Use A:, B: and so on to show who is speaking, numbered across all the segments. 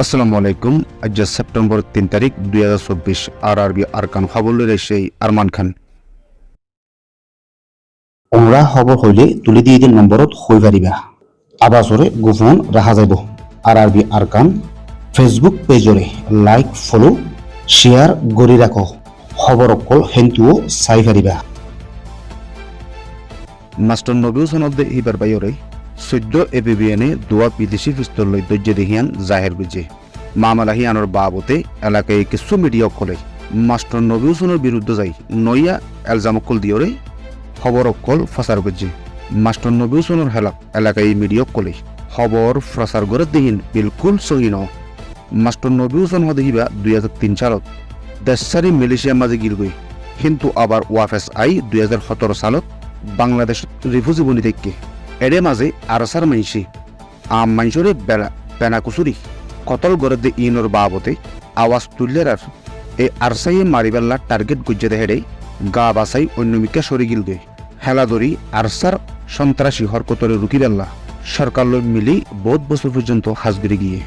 A: আসসালামু আলাইকুম। আজ সেপ্টেম্বর 3 তারিখ 2024 আরআরবি আরকান খবর লইলে সেই আরমান খান।
B: ওমরা খবর হইলে তুলি দিয়ে দিন নম্বরত হই পারিবা আবাসরে গোপন রাখা যাইব। আরআরবি আরকান ফেসবুক পেজরে লাইক ফলো শেয়ার গড়ি রাখো। খবর অকল হেন্তুও চাই পারিবা।
A: মাস্টার নবী সনদে হিবার বাইরে 14 এপিবিএনে দোয়া বিদেশি পিস্তল লই দজ্জে দেখিয়ান জাহের গুজে মামলাহি আনর বাবতে এলাকায় কিছু মিডিয়া কলে মাস্টার নবী হোসেনের বিরুদ্ধে যাই নইয়া এলজাম অকল দিয়রে খবর অকল ফাঁসার গুজে মাস্টার নবী হোসেনের হেলাক এলাকায় মিডিয়া কলে খবর প্রচার করে দেহিন বিলকুল সহি ন। মাস্টার নবী হোসেন হদেহিবা 2003 সালত দেশারি মালয়েশিয়া মাঝে গিল গই, কিন্তু আবার ওয়াফেস আই 2017 সালত বাংলাদেশ রিফিউজি বনি থেকে এড়ে মাঝে আরসার মাইসি আম মাইসরে বেনাকুচুরি কতল গড়ে দে ইনর বাবতে আওয়াজ তুললের আর এই আরসাইয়ে মারিবেল্লা টার্গেট গুজ্জে দেহেড়ে গা বাসাই অন্যমিকা সরি গিল গে হেলা ধরি আরসার সন্ত্রাসী হরকতরে রুকিবেল্লা সরকার লই মিলি বহুত বছর পর্যন্ত হাজগিরি গিয়ে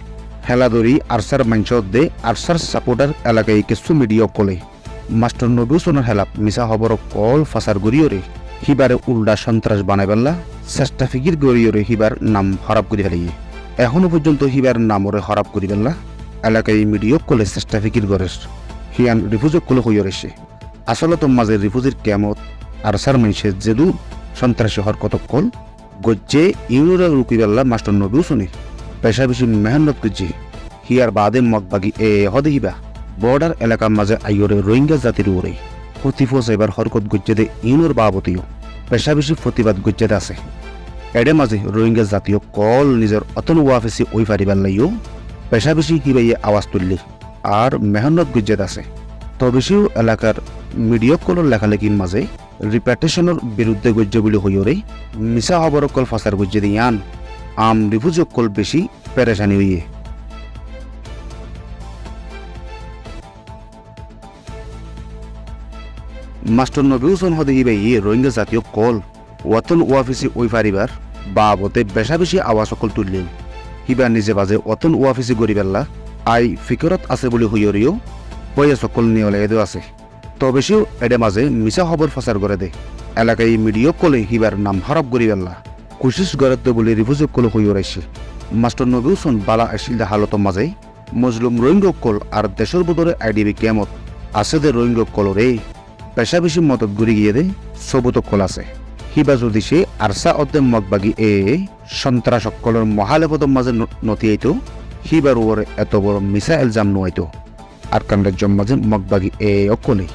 A: হেলা ধরি আরসার মাইস দে আরসার সাপোর্টার এলাকায় কিছু মিডিয়া কলে মাস্টার নবী হোসেনের হেলাপ মিশা খবর কল ফাঁসার গড়িয়রে হিবারে উল্টা সন্ত্রাস বানাইবেল্লা চেষ্টা ফিকির গড়িয়রে হিবার নাম হরাপ করে ফেলিয়ে এখনো পর্যন্ত হিবার নামরে হরাপ করি বেল্লা এলাকায় মিডিয়া কলে চেষ্টা ফিকির গড়ের হিয়ান রিফিউজক কলে হইয় রয়েছে। আসলত মাঝে রিফিউজির কেমত আরসার মাইসে যেদু সন্ত্রাসী হরকত কল গজ্জে ইউরোরা রুকি বেল্লা মাস্টার নবী হোসেনের পেশা বেশি মেহনত করছে হিয়ার বাদে মগবাগি হদে হিবা বর্ডার এলাকার মাঝে আইয়রে রোহিঙ্গা জাতির ওরে প্রতিফোস এবার হরকত গজ্জেদে ইউনোর বাবতীয় পেশা বেশি প্রতিবাদ গজ্জেদে আছে। এডে মাঝে রোহিঙ্গা জাতীয় কল নিজের অতন ওয়াফেসি ওই পারিবার লাইও পেশা বেশি হিবাইয়ে আওয়াজ তুললি আর মেহনত গজ্জেদ আছে। তবেশিও এলাকার মিডিয়া কলর লেখালেখির মাঝে রিপ্যাটেশনের বিরুদ্ধে গজ্জে বলে হইরে মিশা খবর কল ফাঁসার গজ্জে দিয়ান আম রিফিউজক কল বেশি পেরেশানি হইয়ে। মাস্টার নবী হোসেন হদে হিবাই রোহিঙ্গা জাতীয় কল ওয়াতন ওয়াফিসি ওই পারিবার বাবতে বেশা বেশি আওয়াজ সকল তুললেন হিবা নিজে বাজে ওয়াতন ওয়াফিসি গরিবেল্লা আই ফিকরত আছে বলে হইয়রিও বয়ে সকল নিয়লে এদো আছে। তবেশিও এডে মাঝে মিশা খবর ফাঁসার করে দে এলাকায় মিডিয়া কলে হিবার নাম হরপ গরিবেল্লা কোশিস গড়ে বলে রিফিউজক কলে হইয়রাইছে। মাস্টার নবী হোসেন বালা আসিল হালতর মাঝে মজলুম রোহিঙ্গা কল আর দেশের বদরে আইডিবি কেমত আছে দে রোহিঙ্গা কলরে পেশা বেশি মদত ঘুরি গিয়ে দে সবুত কল আছে হিবা যদি সে আরসা অদ্দে মগবাগি সন্ত্রাস সকলের মহালেপদর মাঝে নথিয়াইতো হিবার ওরে এত বড় মিসা এলজাম নোয়াইতো আর কান্ডার মাঝে মগবাগি অকলে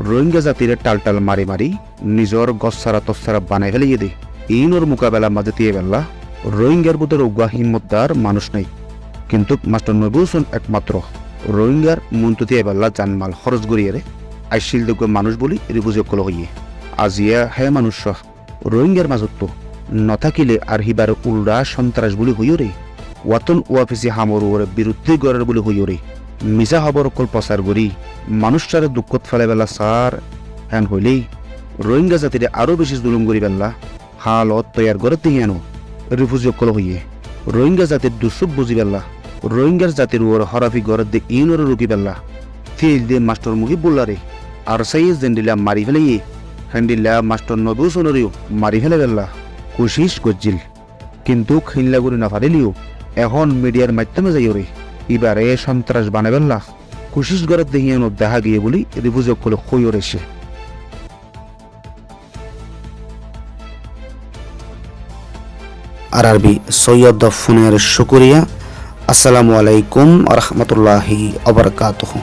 A: রোহিঙ্গা জাতিরে টালটাল মারি মারি নিজর গসারা তসারা বানাই ফেলিয়ে দে ইনোর মোকাবেলার মাঝে দিয়ে বেল্লা রোহিঙ্গার বুধের উগা হিম্মতদার মানুষ নেই, কিন্তু মাস্টার নবী হোসেন একমাত্র রোহিঙ্গার মুন্তুতি বেল্লা জানমাল খরচ গড়িয়ে আইসিল যোগ্য মানুষ বলি রিফিউজক কল হইয়ে আজিয়া হে মানুষ রোহিঙ্গার মাজত্ব নথাকিলে আর হিবার উল্ডা সন্ত্রাস বলি হইয়রে ওয়াতন ওয়াফিসি হামর ওরে বিরুদ্ধে গড়ের বলি হইয়রে মিশা খবর কল প্রচার করি মানুষটারে দুঃখত ফেলে বেলা সার হ্যান হইলেই রোহিঙ্গা জাতিরে আরো বেশি জুলুম করি বেল্লা হালত তৈয়ার করে তিহিয়ানো রিফিউজক কল হইয়ে রোহিঙ্গা জাতির দুঃসুখ বুঝি বেল্লা রোহিঙ্গার জাতির ওর হরাফি গড়ের দে ইউনোরে রুকি বেল্লা ফিল দিয়ে মাস্টার মুখি বললারে আর সাই জেন্ডিলা মারি ফেলে হ্যান্ডিল্লা মাস্টার নবী হোসেনেরও মারি ফেলে বেল্লা কোশিস গজ্জিল, কিন্তু খিল্লা করে না পারিলিও এখন মিডিয়ার মাধ্যমে যাই ওরে এবারে সন্ত্রাস বানাই বেল্লা কোশিস গড়ের দেখিয়ে দেখা গিয়ে বলি রিফিউজক কলে হই ওরেছে।
B: আরআরবি সৈয়দ ফোনের শুকরিয়া। আসসালামু আলাইকুম আ রহমতুল্লাহি ওয়া বারাকাতুহু।